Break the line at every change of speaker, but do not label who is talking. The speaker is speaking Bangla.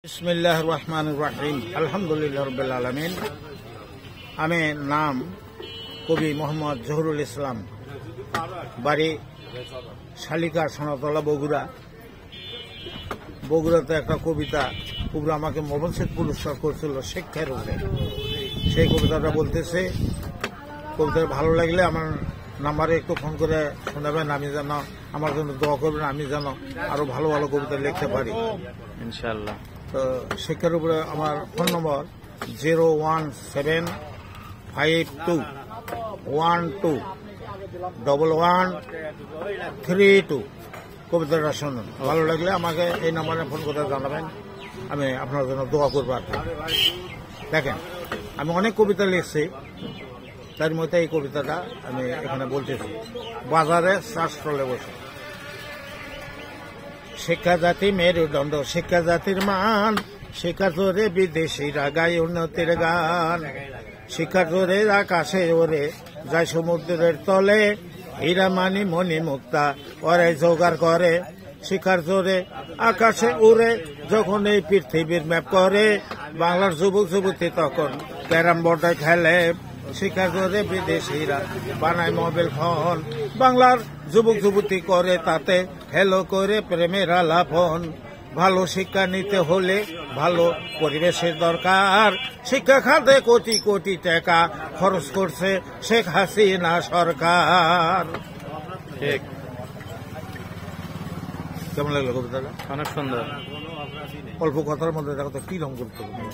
বিসমিল্লাহির রহমানির রহিম। আলহামদুলিল্লাহ রাব্বিল আলামিন। আমি নাম কবি মোহাম্মদ জহুরুল ইসলাম, বাড়ি শালিকা সোনাতলা, বগুড়া। বগুড়াতে একটা কবিতা আমাকে মরণসেদ পুরস্কার করছিল শিক্ষার উপরে। সেই কবিতাটা বলতেছে। কবিতাটা ভালো লাগলে আমার নাম্বারে একটু ফোন করে শোনাবেন, আমি যেন আমার জন্য দোয়া করবেন, আমি যেন আরো ভালো ভালো কবিতা লিখতে পারি
ইনশাআল্লাহ।
তো শিক্ষার উপরে আমার ফোন নম্বর 01752121132। কবিতাটা শুনুন, ভালো লাগলে আমাকে এই নাম্বারে ফোন করে জানাবেন, আমি আপনার জন্য দোয়া করবো। আর দেখেন, আমি অনেক কবিতা লিখছি, তার মধ্যে এই কবিতাটা আমি এখানে বলতেছি। বাজারে চা স্টলে বসে। শিক্ষা জাতি মেরুদণ্ড, শিক্ষা জাতির মান, শিক্ষা জোরে বিদেশিরা গায়ে উন্নতির গান। শিক্ষা জোরে আকাশে ওরে যায় সমুদ্রের তলে, হীরা মানি মণি মুক্তা ওরাই জোগাড় করে। শিক্ষার জোরে আকাশে উড়ে যখন এই পৃথিবীর ম্যাপ করে, বাংলার যুবক যুবতী তখন ক্যারাম বোর্ডে খেলে। শিক্ষার জোরে বিদেশিরা বানায় মোবাইল ফোন, বাংলার যুবক যুবতী করে তাতে হেলো করে প্রেমের আলাপন। ভালো শিক্ষা নিতে হলে ভালো পরিবেশের দরকার। শিক্ষা খাতে কোটি কোটি টাকা খরচ করছে শেখ হাসিনা সরকার।
ঠিক,
কেমন লাগলো কবিতাটা?
অনেক সুন্দর।
অল্প কথার মধ্যে দেখো তো কি রকম করতে হবে।